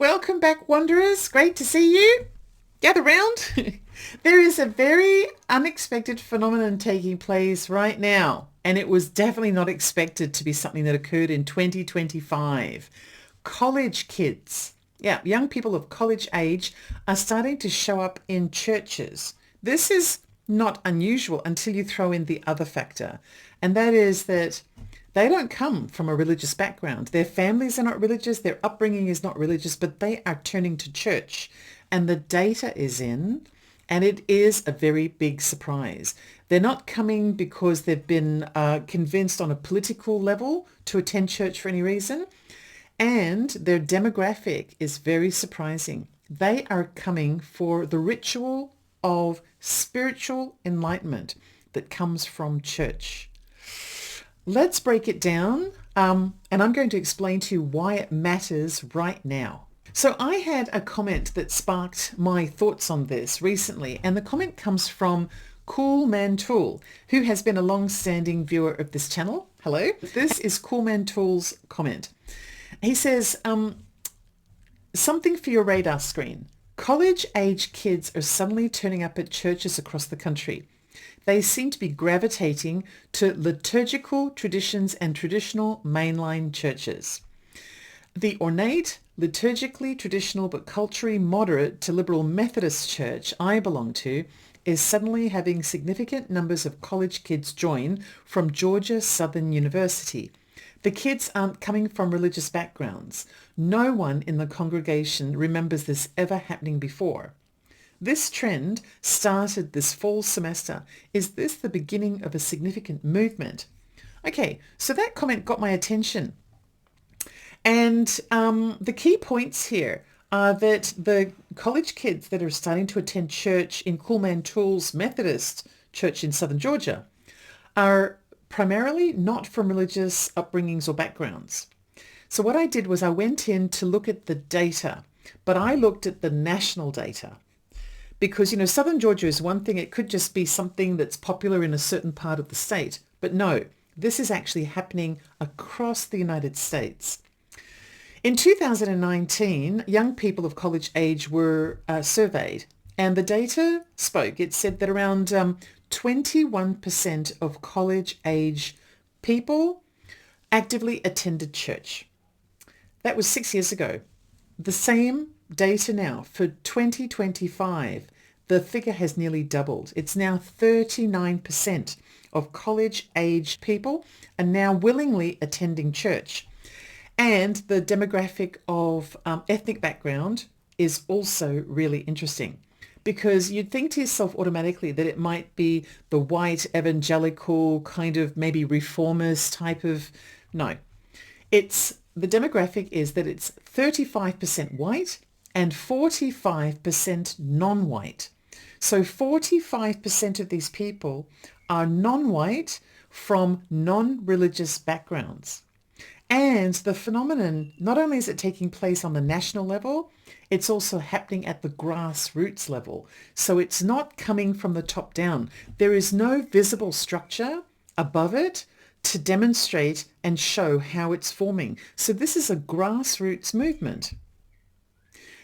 Welcome back, wanderers. Great to see you. Gather round. There is a very unexpected phenomenon taking place right now, and it was definitely not expected to be something that occurred in 2025. College kids, young people of college age are starting to show up in churches. This is not unusual until you throw in the other factor, and that is that they don't come from a religious background. Their families are not religious. Their upbringing is not religious, but they are turning to church. And the data is in, and it is a very big surprise. They're not coming because they've been convinced on a political level to attend church for any reason. And their demographic is very surprising. They are coming for the ritual of spiritual enlightenment that comes from church. Let's break it down, and I'm going to explain to you why it matters right now. So I had a comment that sparked my thoughts on this recently, and the comment comes from Cool Man Tool, who has been a long-standing viewer of this channel. Hello. This is Cool Man Tool's comment. He says, something for your radar screen. College-age kids are suddenly turning up at churches across the country. They seem to be gravitating to liturgical traditions and traditional mainline churches. The ornate, liturgically traditional but culturally moderate to liberal Methodist church I belong to is suddenly having significant numbers of college kids join from Georgia Southern University. The kids aren't coming from religious backgrounds. No one in the congregation remembers this ever happening before. This trend started this fall semester. Is this the beginning of a significant movement? Okay, so that comment got my attention. And the key points here are that the college kids that are starting to attend church in Cool Man Tool's Methodist Church in Southern Georgia are primarily not from religious upbringings or backgrounds. So what I did was I went in to look at the data, but I looked at the national data. Because, Southern Georgia is one thing. It could just be something that's popular in a certain part of the state. But no, this is actually happening across the United States. In 2019, young people of college age were surveyed, and the data spoke. It said that around 21% of college age people actively attended church. That was 6 years ago. The same data now for 2025, the figure has nearly doubled. It's now 39% of college age people are now willingly attending church. And the demographic of ethnic background is also really interesting, because you'd think to yourself automatically that it might be the white evangelical kind of maybe reformist type of, no. The demographic is that it's 35% white and 45% non-white. So 45% of these people are non-white from non-religious backgrounds. And the phenomenon, not only is it taking place on the national level, it's also happening at the grassroots level. So it's not coming from the top down. There is no visible structure above it to demonstrate and show how it's forming. So this is a grassroots movement.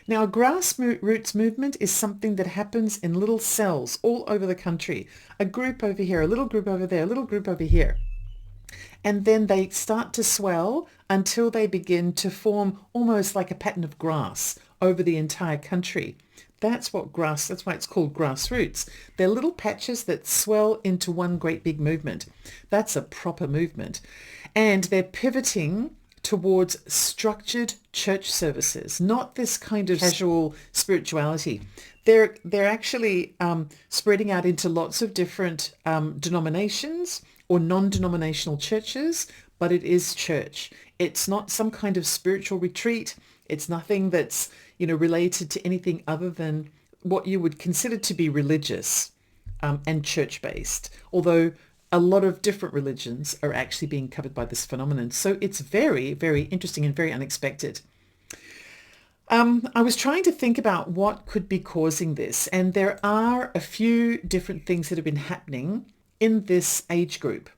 Now, a grassroots movement is something that happens in little cells all over the country. A group over here, a little group over there, a little group over here. And then they start to swell until they begin to form almost like a pattern of grass over the entire country. That's why it's called grassroots. They're little patches that swell into one great big movement. That's a proper movement. And they're pivoting towards structured church services, not this kind of casual spirituality. They're actually spreading out into lots of different denominations or non-denominational churches, but it is church. It's not some kind of spiritual retreat. It's nothing that's, related to anything other than what you would consider to be religious and church-based, although a lot of different religions are actually being covered by this phenomenon. So it's very, very interesting and very unexpected. I was trying to think about what could be causing this, and there are a few different things that have been happening in this age group.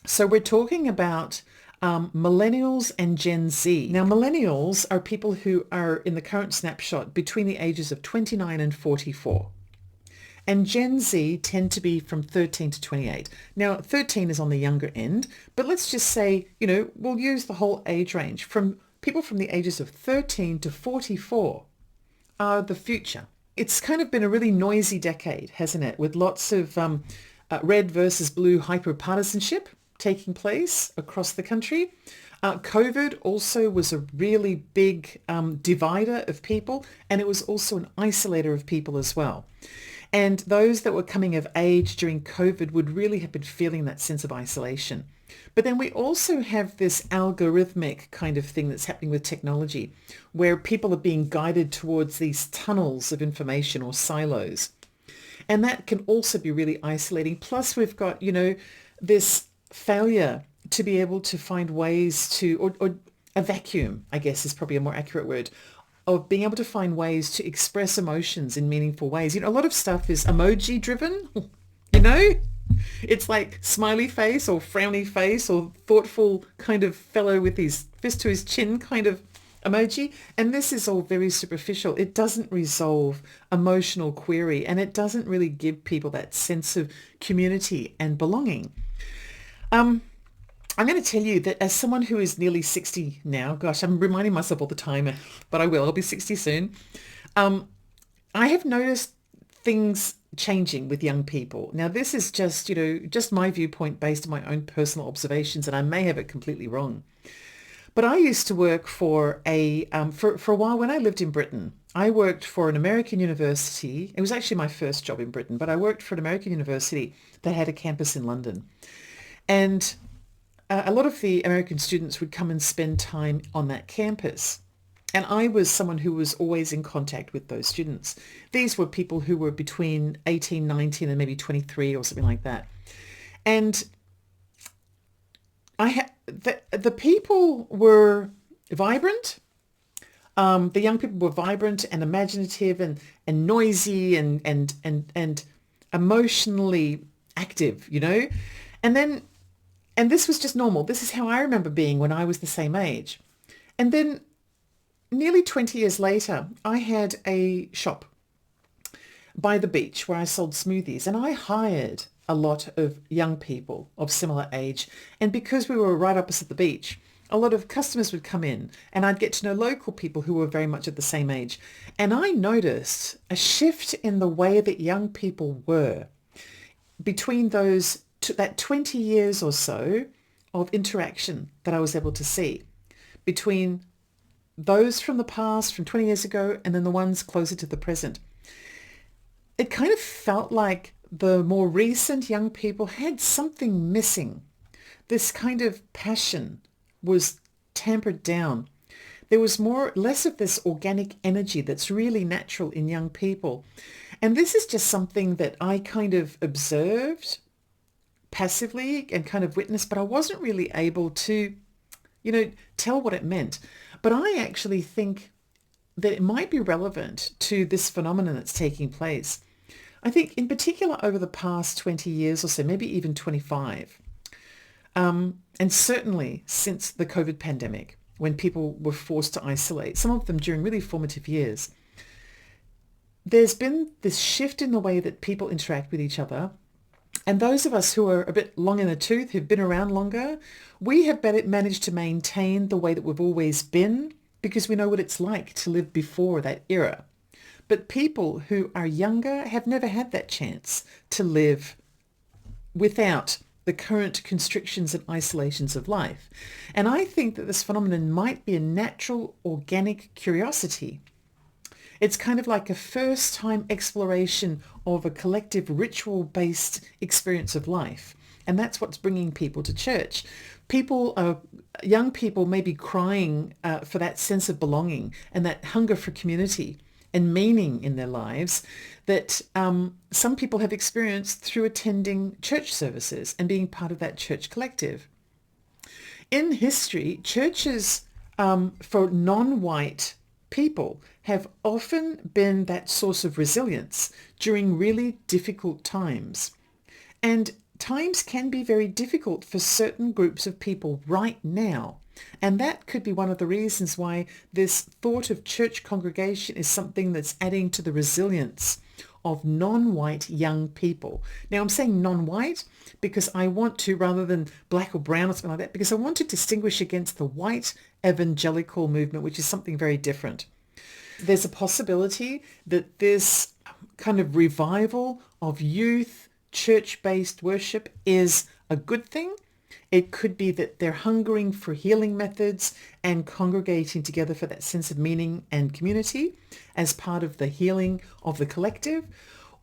So we're talking about Millennials and Gen Z. Now, millennials are people who are in the current snapshot between the ages of 29 and 44. And Gen Z tend to be from 13 to 28. Now, 13 is on the younger end, but let's just say, we'll use the whole age range. From people from the ages of 13 to 44 are the future. It's kind of been a really noisy decade, hasn't it? With lots of red versus blue hyper-partisanship taking place across the country. COVID also was a really big divider of people, and it was also an isolator of people as well. And those that were coming of age during COVID would really have been feeling that sense of isolation. But then we also have this algorithmic kind of thing that's happening with technology, where people are being guided towards these tunnels of information or silos. And that can also be really isolating. Plus, we've got, this failure to be able to find ways to, or a vacuum, I guess is probably a more accurate word, of being able to find ways to express emotions in meaningful ways. A lot of stuff is emoji driven, It's like smiley face or frowny face or thoughtful kind of fellow with his fist to his chin kind of emoji. And this is all very superficial. It doesn't resolve emotional query, and it doesn't really give people that sense of community and belonging. I'm going to tell you that as someone who is nearly 60 now, gosh, I'm reminding myself all the time, but I'll be 60 soon. I have noticed things changing with young people. Now, this is just my viewpoint based on my own personal observations, and I may have it completely wrong. But I used to work for for a while when I lived in Britain. I worked for an American university. It was actually my first job in Britain, but I worked for an American university that had a campus in London. And a lot of the American students would come and spend time on that campus. And I was someone who was always in contact with those students. These were people who were between 18, 19 and maybe 23 or something like that. And the people were vibrant. The young people were vibrant and imaginative and noisy and emotionally active, And this was just normal. This is how I remember being when I was the same age. And then nearly 20 years later, I had a shop by the beach where I sold smoothies, and I hired a lot of young people of similar age. And because we were right opposite the beach, a lot of customers would come in, and I'd get to know local people who were very much at the same age. And I noticed a shift in the way that young people were between that 20 years or so of interaction that I was able to see between those from the past, from 20 years ago, and then the ones closer to the present. It kind of felt like the more recent young people had something missing. This kind of passion was tampered down. There was less of this organic energy that's really natural in young people. And this is just something that I kind of observed passively and kind of witnessed, but I wasn't really able to, tell what it meant. But I actually think that it might be relevant to this phenomenon that's taking place. I think in particular over the past 20 years or so, maybe even 25, and certainly since the COVID pandemic, when people were forced to isolate, some of them during really formative years, there's been this shift in the way that people interact with each other. And those of us who are a bit long in the tooth, who've been around longer, we have managed to maintain the way that we've always been because we know what it's like to live before that era. But people who are younger have never had that chance to live without the current constrictions and isolations of life. And I think that this phenomenon might be a natural, organic curiosity. It's kind of like a first-time exploration of a collective ritual-based experience of life. And that's what's bringing people to church. Young people may be crying for that sense of belonging and that hunger for community and meaning in their lives that some people have experienced through attending church services and being part of that church collective. In history, churches for non-white people have often been that source of resilience during really difficult times. And times can be very difficult for certain groups of people right now. And that could be one of the reasons why this thought of church congregation is something that's adding to the resilience of non-white young people. Now, I'm saying non-white because I want to, rather than black or brown or something like that, because I want to distinguish against the white evangelical movement, which is something very different. There's a possibility that this kind of revival of youth church-based worship is a good thing. It could be that they're hungering for healing methods and congregating together for that sense of meaning and community as part of the healing of the collective,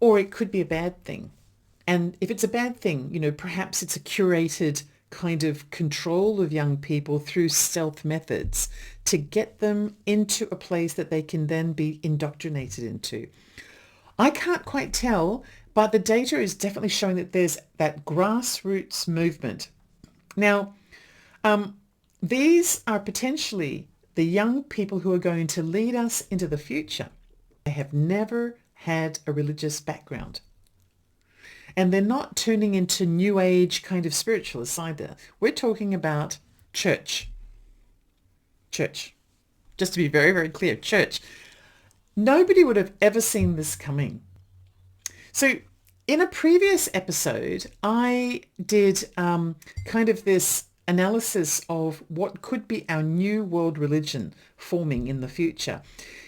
or it could be a bad thing. And if it's a bad thing, perhaps it's a curated kind of control of young people through stealth methods to get them into a place that they can then be indoctrinated into. I can't quite tell, but the data is definitely showing that there's that grassroots movement. Now, these are potentially the young people who are going to lead us into the future. They have never had a religious background. And they're not turning into new age kind of spiritualists either. We're talking about church. Church. Just to be very, very clear, church. Nobody would have ever seen this coming. So in a previous episode, I did kind of this analysis of what could be our new world religion forming in the future.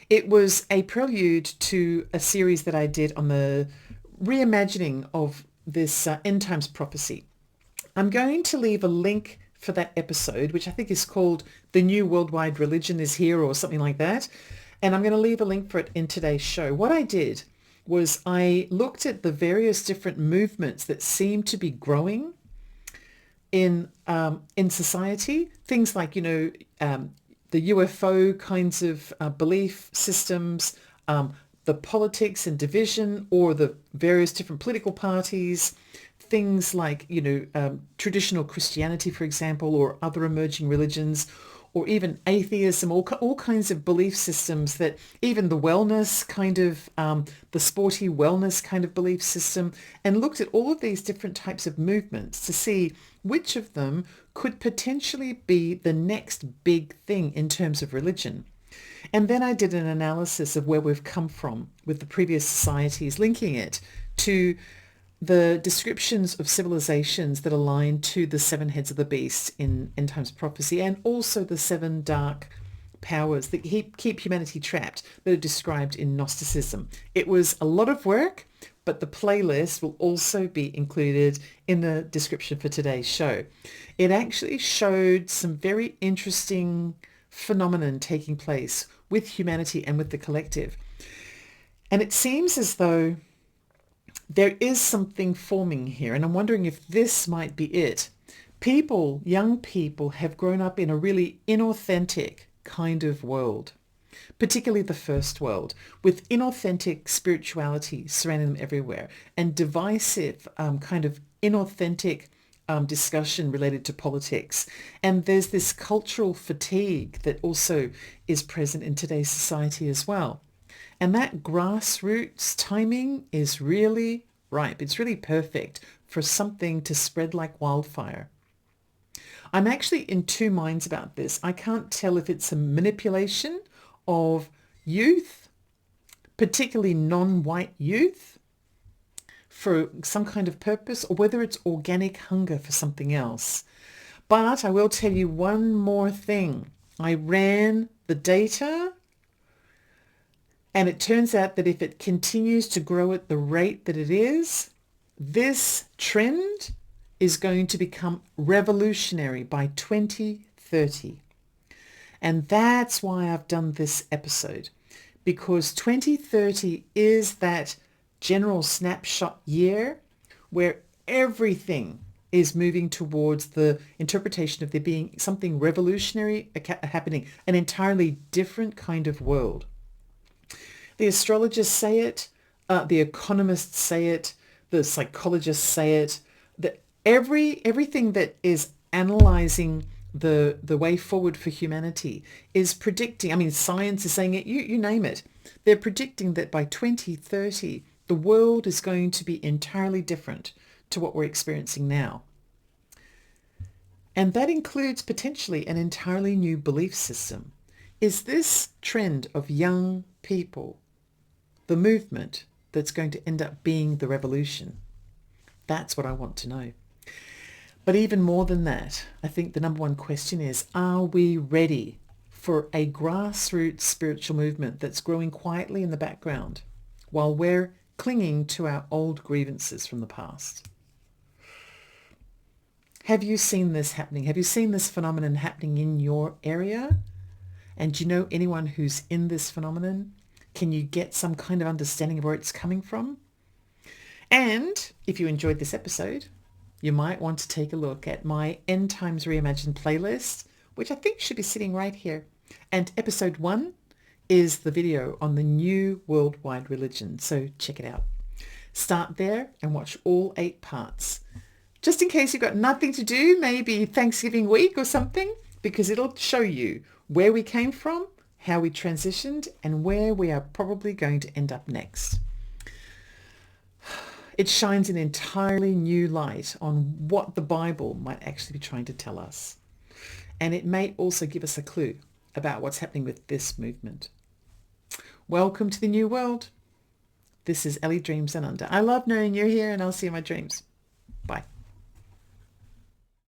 It was a prelude to a series that I did on the reimagining of this end times prophecy. I'm going to leave a link for that episode, which I think is called The New Worldwide Religion is Here or something like that. And I'm going to leave a link for it in today's show. What I did was I looked at the various different movements that seem to be growing in society. Things like, the UFO kinds of belief systems, the politics and division, or the various different political parties, things like, traditional Christianity, for example, or other emerging religions, or even atheism, all kinds of belief systems, that even the wellness kind of, the sporty wellness kind of belief system, and looked at all of these different types of movements to see which of them could potentially be the next big thing in terms of religion. And then I did an analysis of where we've come from with the previous societies, linking it to the descriptions of civilizations that align to the seven heads of the beast in end times prophecy, and also the seven dark powers that keep humanity trapped that are described in Gnosticism. It was a lot of work, but the playlist will also be included in the description for today's show. It actually showed some very interesting phenomenon taking place with humanity and with the collective. And it seems as though there is something forming here, and I'm wondering if this might be it. Young people have grown up in a really inauthentic kind of world, particularly the first world, with inauthentic spirituality surrounding them everywhere, and divisive kind of inauthentic discussion related to politics. And there's this cultural fatigue that also is present in today's society as well. And that grassroots timing is really ripe. It's really perfect for something to spread like wildfire. I'm actually in two minds about this. I can't tell if it's a manipulation of youth, particularly non-white youth, for some kind of purpose, or whether it's organic hunger for something else. But I will tell you one more thing. I ran the data, and it turns out that if it continues to grow at the rate that it is, this trend is going to become revolutionary by 2030. And that's why I've done this episode, because 2030 is that general snapshot year where everything is moving towards the interpretation of there being something revolutionary happening, an entirely different kind of world. The astrologers say it, the economists say it, the psychologists say it, that everything that is analyzing the way forward for humanity is predicting, science is saying it, you name it. They're predicting that by 2030, the world is going to be entirely different to what we're experiencing now. And that includes potentially an entirely new belief system. Is this trend of young people the movement that's going to end up being the revolution? That's what I want to know. But even more than that, I think the number one question is, are we ready for a grassroots spiritual movement that's growing quietly in the background while we're clinging to our old grievances from the past? Have you seen this happening? Have you seen this phenomenon happening in your area? And do you know anyone who's in this phenomenon? Can you get some kind of understanding of where it's coming from? And if you enjoyed this episode, you might want to take a look at my End Times Reimagined playlist, which I think should be sitting right here. And episode 1 is the video on the new worldwide religion. So check it out. Start there and watch all 8 parts. Just in case you've got nothing to do, maybe Thanksgiving week or something, because it'll show you where we came from, how we transitioned, and where we are probably going to end up next. It shines an entirely new light on what the Bible might actually be trying to tell us. And it may also give us a clue about what's happening with this movement. Welcome to the new world. This is Ellie Dreams and Under. I love knowing you're here, and I'll see you in my dreams. Bye.